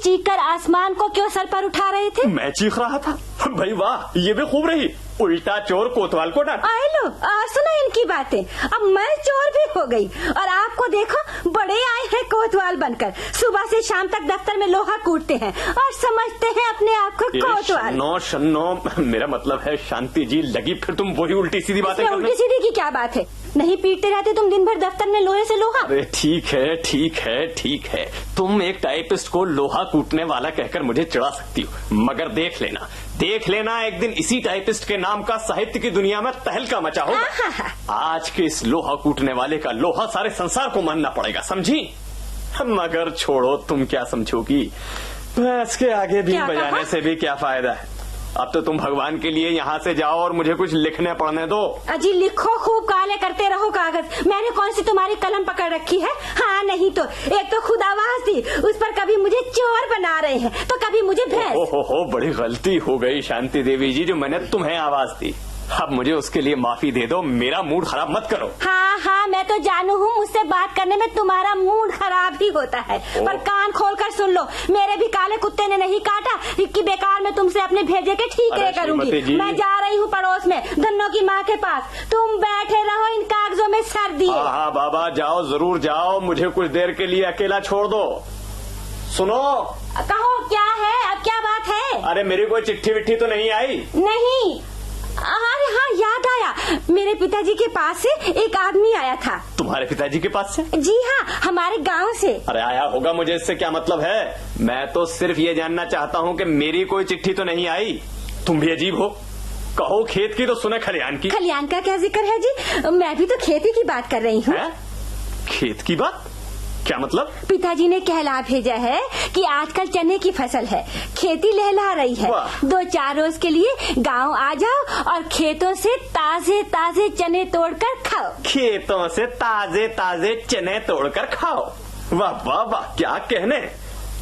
चीख कर आसमान को क्यों सर पर उठा रहे थे? मैं चीख रहा था। भाई वाह, ये भी खूब रही। उल्टा चोर कोतवाल को डांट। आए लो, सुनो इनकी बातें। अब मैं चोर भी हो गई और आपको देखो बड़े आए हैं कोतवाल बनकर। सुबह से शाम तक दफ्तर में लोहा कूटते हैं और समझते हैं अपने आप को कोतवाल। शन्नो, मेरा मतलब है शांति जी, लगी फिर तुम वही उल्टी सीधी बातें करने। उल्टी सीधी की क्या बात है? नहीं पीटते रहते तुम दिन भर दफ्तर में लोहे से लोहा? अरे ठीक है ठीक है ठीक है, तुम एक टाइपिस्ट को लोहा कूटने वाला कहकर मुझे चिढ़ा सकती हो, मगर देख लेना एक दिन इसी टाइपिस्ट के नाम का साहित्य की दुनिया में तहलका मचा होगा। आज के इस लोहा कूटने वाले का लोहा सारे संसार को मानना पड़ेगा, समझी? मगर छोड़ो, तुम क्या समझोगी, भैंस के आगे भी बजाने से भी क्या फायदा है। अब तो तुम भगवान के लिए यहाँ से जाओ और मुझे कुछ लिखने पढ़ने दो। अजी लिखो, खूब काले करते रहो कागज। मैंने कौन सी तुम्हारी कलम पकड़ रखी है? हाँ नहीं तो एक तो खुद आवाज दी, उस पर कभी मुझे चोर बना रहे हैं तो कभी मुझे भैंस। हो बड़ी गलती हो गई शांति देवी जी, जो मैंने तुम्हें आवाज दी। अब मुझे उसके लिए माफी दे दो, मेरा मूड खराब मत करो। हाँ मैं तो जानू हूँ, मुझसे बात करने में तुम्हारा मूड खराब ही होता है, पर कान खोलकर सुन लो, मेरे भी काले कुत्ते ने नहीं काटा कि बेकार में तुमसे अपने भेजे के ठीकरे करूंगी। मैं जा रही हूँ पड़ोस में धन्नो की माँ के पास, तुम बैठे रहो इन कागजों में सर दिए। हाँ बाबा जाओ, जरूर जाओ, मुझे कुछ देर के लिए अकेला छोड़ दो। सुनो, कहो क्या है, अब क्या बात है? अरे मेरी कोई चिट्ठी विट्ठी तो नहीं आई? नहीं। अरे हाँ याद आया, मेरे पिताजी के पास से एक आदमी आया था। तुम्हारे पिताजी के पास से? जी हाँ, हमारे गांव से। अरे आया होगा, मुझे इससे क्या मतलब है। मैं तो सिर्फ ये जानना चाहता हूँ कि मेरी कोई चिट्ठी तो नहीं आई। तुम भी अजीब हो, कहो खेत की तो सुने खलियान की। खलियान का क्या जिक्र है जी? मैं भी तो खेती की बात कर रही हूँ। खेत की बात? क्या मतलब? पिताजी ने कहला भेजा है कि आजकल चने की फसल है, खेती लहला रही है, 2-4 रोज के लिए गांव आ जाओ और खेतों से ताजे ताजे चने तोड़कर खाओ। खेतों से ताजे ताजे चने तोड़कर खाओ? वाह वाह वाह, क्या कहने,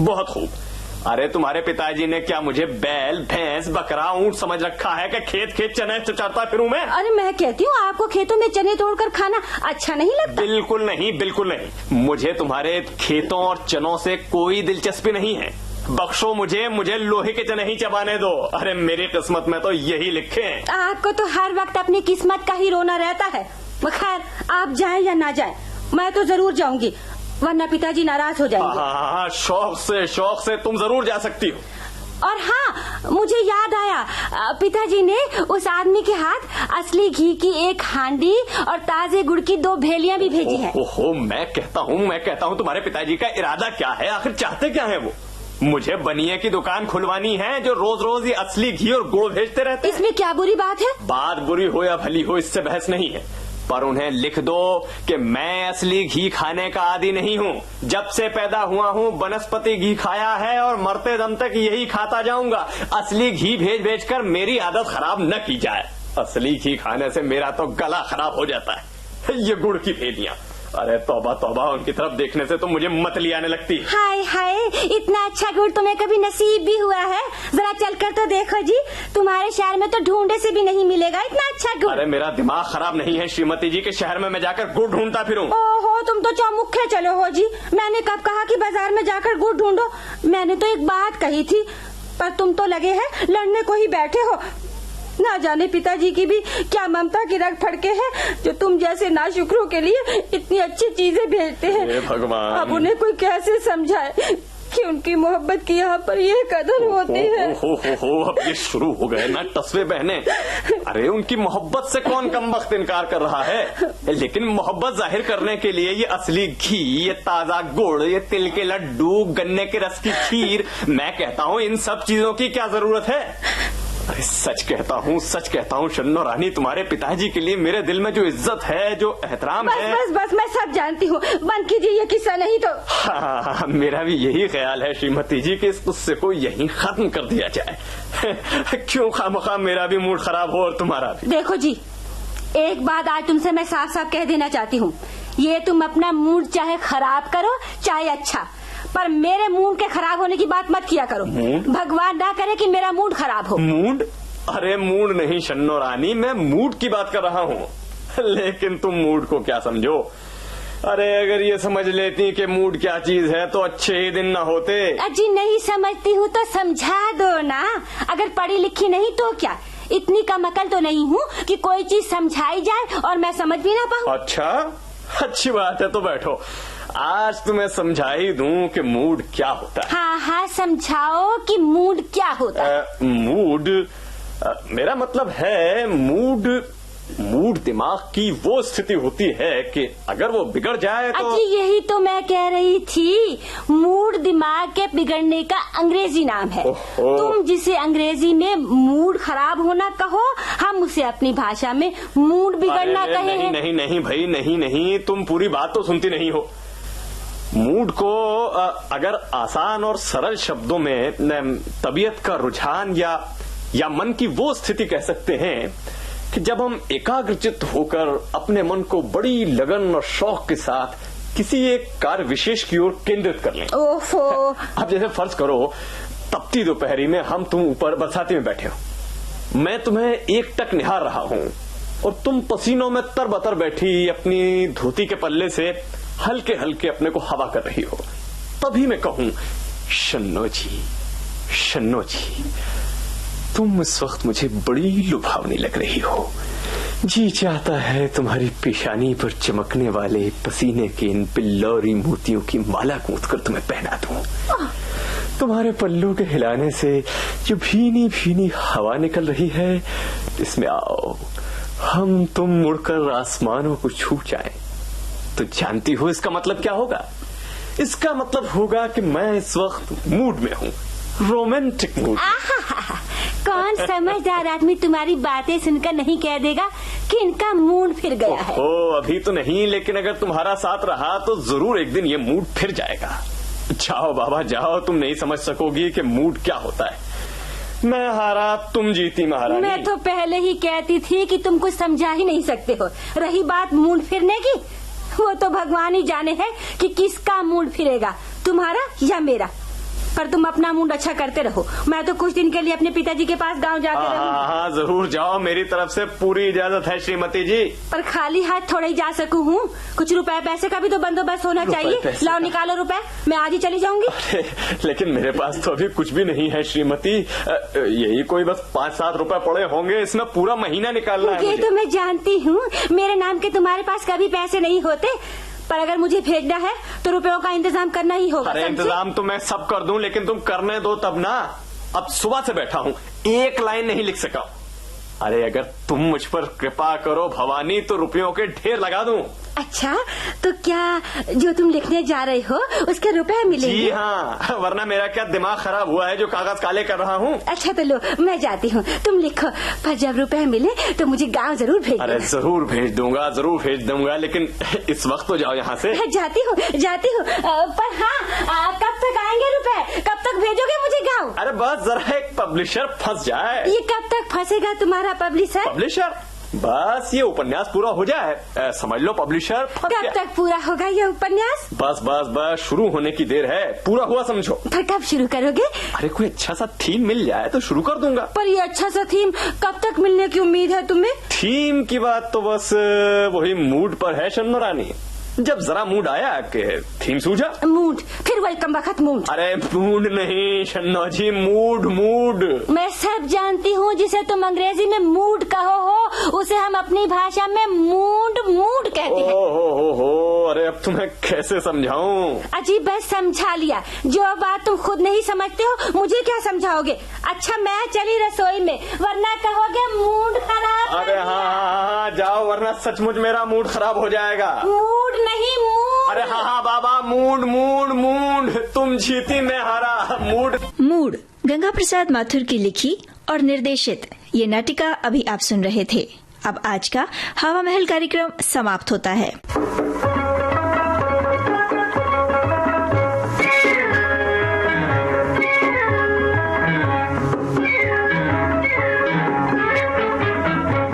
बहुत खूब। अरे तुम्हारे पिताजी ने क्या मुझे बैल भैंस बकरा ऊंट समझ रखा है कि खेत खेत चने चरता फिरूं मैं? अरे मैं कहती हूँ, आपको खेतों में चने तोड़कर खाना अच्छा नहीं लगता? बिल्कुल नहीं, बिल्कुल नहीं। मुझे तुम्हारे खेतों और चनों से कोई दिलचस्पी नहीं है। बख्शो मुझे लोहे के चने ही चबाने दो। अरे मेरी किस्मत में तो यही लिखे हैं। आपको तो हर वक्त अपनी किस्मत का ही रोना रहता है। खैर आप जाएं या ना जाएं, मैं तो जरूर जाऊंगी, वरना पिताजी नाराज हो जाएंगे। हाँ, शौक से तुम जरूर जा सकती हो। और हाँ, मुझे याद आया, पिताजी ने उस आदमी के हाथ असली घी की एक हांडी और ताजे गुड़ की 2 भेलियां भी भेजी हैं। ओहो, मैं कहता हूँ तुम्हारे पिताजी का इरादा क्या है, आखिर चाहते क्या है वो? मुझे बनिए की दुकान खुलवानी है जो रोज रोज ये असली घी और गुड़ भेजते रहते हैं। इसमें क्या बुरी बात है? बात बुरी हो या भली हो, इससे बहस नहीं है, पर उन्हें लिख दो कि मैं असली घी खाने का आदी नहीं हूँ। जब से पैदा हुआ हूँ वनस्पति घी खाया है और मरते दम तक यही खाता जाऊंगा। असली घी भेज भेज कर मेरी आदत खराब न की जाए। असली घी खाने से मेरा तो गला खराब हो जाता है। ये गुड़ की भेलियां, अरे तौबा तौबा, उनकी तरफ देखने से तो मुझे मतली आने लगती। हाय हाय, इतना अच्छा गुड़ तुम्हें कभी नसीब भी हुआ है? जरा चलकर तो देखो जी, तुम्हारे शहर में तो ढूंढे से भी नहीं मिलेगा इतना अच्छा गुड़। अरे मेरा दिमाग खराब नहीं है श्रीमती जी के शहर में मैं जाकर गुड़ ढूंढता फिरूं। ओहो, तुम तो चौमुखे चलो हो जी। मैंने कब कहा कि बाजार में जाकर गुड़ ढूंढो? मैंने तो एक बात कही थी, पर तुम तो लगे हैं लड़ने को ही बैठे हो। ना जाने पिताजी की भी क्या ममता की रग फड़के हैं जो तुम जैसे नाशुक्रों के लिए इतनी अच्छी चीजें भेजते हैं। भगवान, अब उन्हें कोई कैसे समझाए कि उनकी मोहब्बत की यहाँ पर ये कदर होती है। हो, अब ये शुरू हो गए ना टसवे बहने। अरे उनकी मोहब्बत से कौन कमबख्त इनकार कर रहा है, लेकिन मोहब्बत जाहिर करने के लिए ये असली घी, ये ताजा गुड़, ये तिल के लड्डू, गन्ने के रस की खीर, मैं कहता हूँ इन सब चीजों की क्या जरूरत है? अरे सच कहता हूँ शन्नो रानी, तुम्हारे पिताजी के लिए मेरे दिल में जो इज्जत है, जो एहतराम है। बस मैं सब जानती हूँ, बंद कीजिए ये किस्सा नहीं तो। हाँ, मेरा भी यही ख्याल है श्रीमती जी कि इस गुस्से को यहीं खत्म कर दिया जाए। क्यों खामखा मेरा भी मूड खराब हो और तुम्हारा भी। देखो जी, एक बात आज तुमसे मैं साफ साफ कह देना चाहती हूँ, ये तुम अपना मूड चाहे खराब करो चाहे अच्छा, पर मेरे मूड के खराब होने की बात मत किया करो। भगवान ना करे कि मेरा मूड खराब हो। मूड? अरे मूड नहीं शन्नो रानी, मैं मूड की बात कर रहा हूँ। लेकिन तुम मूड को क्या समझो, अरे अगर ये समझ लेती कि मूड क्या चीज है तो अच्छे ही दिन न होते। अजी नहीं समझती हूँ तो समझा दो ना। अगर पढ़ी लिखी नहीं तो क्या, इतनी कम अकल तो नहीं हूँ कि कोई चीज समझाई जाए और मैं समझ भी ना पाऊँ। अच्छा, अच्छी बात है, तो बैठो, आज तुम्हें समझा ही दूं कि मूड क्या होता है। हाँ हाँ समझाओ कि मूड क्या होता है। मूड, मेरा मतलब है मूड दिमाग की वो स्थिति होती है कि अगर वो बिगड़ जाए तो। अजी यही तो मैं कह रही थी, मूड दिमाग के बिगड़ने का अंग्रेजी नाम है। तुम जिसे अंग्रेजी में मूड खराब होना कहो, हम उसे अपनी भाषा में मूड बिगड़ना कहे। नहीं नहीं भाई, नहीं, तुम पूरी बात तो सुनती नहीं हो। मूड को अगर आसान और सरल शब्दों में तबीयत का रुझान या मन की वो स्थिति कह सकते हैं कि जब हम एकाग्रचित्त होकर अपने मन को बड़ी लगन और शौक के साथ किसी एक कार्य विशेष की ओर केंद्रित कर लें। ओफो। अब जैसे फर्ज करो, तपती दोपहरी में हम तुम ऊपर बरसाती में बैठे हो, मैं तुम्हें एकटक निहार रहा हूं और तुम पसीनों में तरबतर बैठी अपनी धोती के पल्ले से हल्के हल्के अपने को हवा कर रही हो। तभी मैं कहूं, शन्नो जी, तुम इस वक्त मुझे बड़ी लुभावनी लग रही हो। जी चाहता है तुम्हारी पेशानी पर चमकने वाले पसीने के इन बिल्लौरी मोतियों की माला गूंथ कर तुम्हें पहना दूं। तुम्हारे पल्लू के हिलाने से जो भीनी भीनी हवा निकल रही है, इसमें आओ हम तुम मुड़कर आसमानों को छू जाएं। तो जानती हो इसका मतलब क्या होगा? इसका मतलब होगा कि मैं इस वक्त मूड में हूँ, रोमांटिक मूड। कौन समझदार आदमी तुम्हारी बातें सुनकर नहीं कह देगा कि इनका मूड फिर गया है। अभी तो नहीं, लेकिन अगर तुम्हारा साथ रहा तो जरूर एक दिन ये मूड फिर जाएगा। जाओ बाबा जाओ, तुम नहीं समझ सकोगी कि मूड क्या होता है। मैं हारा, तुम जीती महारानी। मैं तो पहले ही कहती थी कि तुम कुछ समझा ही नहीं सकते हो। रही बात मूड फिरने की, वो तो भगवान ही जाने है कि किसका मूड फिरेगा, तुम्हारा या मेरा। पर तुम अपना मूड अच्छा करते रहो। मैं तो कुछ दिन के लिए अपने पिताजी के पास गांव जाकर रहूंगी। हाँ जरूर जाओ, मेरी तरफ से पूरी इजाजत है श्रीमती जी। पर खाली हाथ थोड़ा ही जा सकूं हूँ, कुछ रुपए पैसे का भी तो बंदोबस्त होना चाहिए। लाओ निकालो रुपए, मैं आज ही चली जाऊंगी। लेकिन मेरे पास तो अभी कुछ भी नहीं है श्रीमती, यही कोई बस 5-7 रुपए पड़े होंगे, इसमें पूरा महीना निकालना है। ये तो मैं जानती हूँ, मेरे नाम के तुम्हारे पास कभी पैसे नहीं होते, पर अगर मुझे भेजना है तो रुपयों का इंतजाम करना ही होगा। अरे इंतजाम तो मैं सब कर दूं, लेकिन तुम करने दो तब ना। अब सुबह से बैठा हूँ, एक लाइन नहीं लिख सका। अरे अगर तुम मुझ पर कृपा करो भवानी तो रुपयों के ढेर लगा दूं। अच्छा, तो क्या जो तुम लिखने जा रहे हो उसके रुपए मिलेंगे? जी हाँ, वरना मेरा क्या दिमाग खराब हुआ है जो कागज काले कर रहा हूँ। अच्छा तो लो, मैं जाती हूँ, तुम लिखो, पर जब रुपए मिले तो मुझे गांव जरूर भेज। अरे जरूर भेज दूंगा, लेकिन इस वक्त तो जाओ यहाँ से। जाती हूँ, पर हाँ, कब तक आएंगे रुपए? कब तक भेजोगे मुझे गाँव? अरे बस जरा एक पब्लिशर फंस जाए। ये कब तक फंसेगा तुम्हारा पब्लिशर? बस ये उपन्यास पूरा हो जाए, समझ लो पब्लिशर। कब तक पूरा होगा ये उपन्यास? बस शुरू होने की देर है, पूरा हुआ समझो। पर कब शुरू करोगे? अरे कोई अच्छा सा थीम मिल जाए तो शुरू कर दूंगा। पर ये अच्छा सा थीम कब तक मिलने की उम्मीद है तुम्हें? थीम की बात तो बस वही मूड पर है शन्नो रानी। जब जरा मूड आया कि थीम सूझा। मूड, फिर वही कमबख्त मूड। अरे मूड नहीं शन्नो जी, मूड। मैं सब जानती हूँ, जिसे तुम अंग्रेजी में मूड कहो हो उसे हम अपनी भाषा में मूड कहते हैं। हो, अरे अब तुम्हें कैसे समझाऊं? अजीब, बस समझा लिया। जो बात तुम खुद नहीं समझते हो मुझे क्या समझाओगे? अच्छा मैं चली रसोई में, वरना कहोगे मूड खराब। अरे हाँ, जाओ, वरना सचमुच मेरा मूड खराब हो जाएगा। मूड नहीं, मूड। अरे हाँ बाबा, मूड। तुम जीती, मैं हारा। मूड गंगा प्रसाद माथुर की लिखी और निर्देशित ये नाटिका अभी आप सुन रहे थे। अब आज का हवा महल कार्यक्रम समाप्त होता है।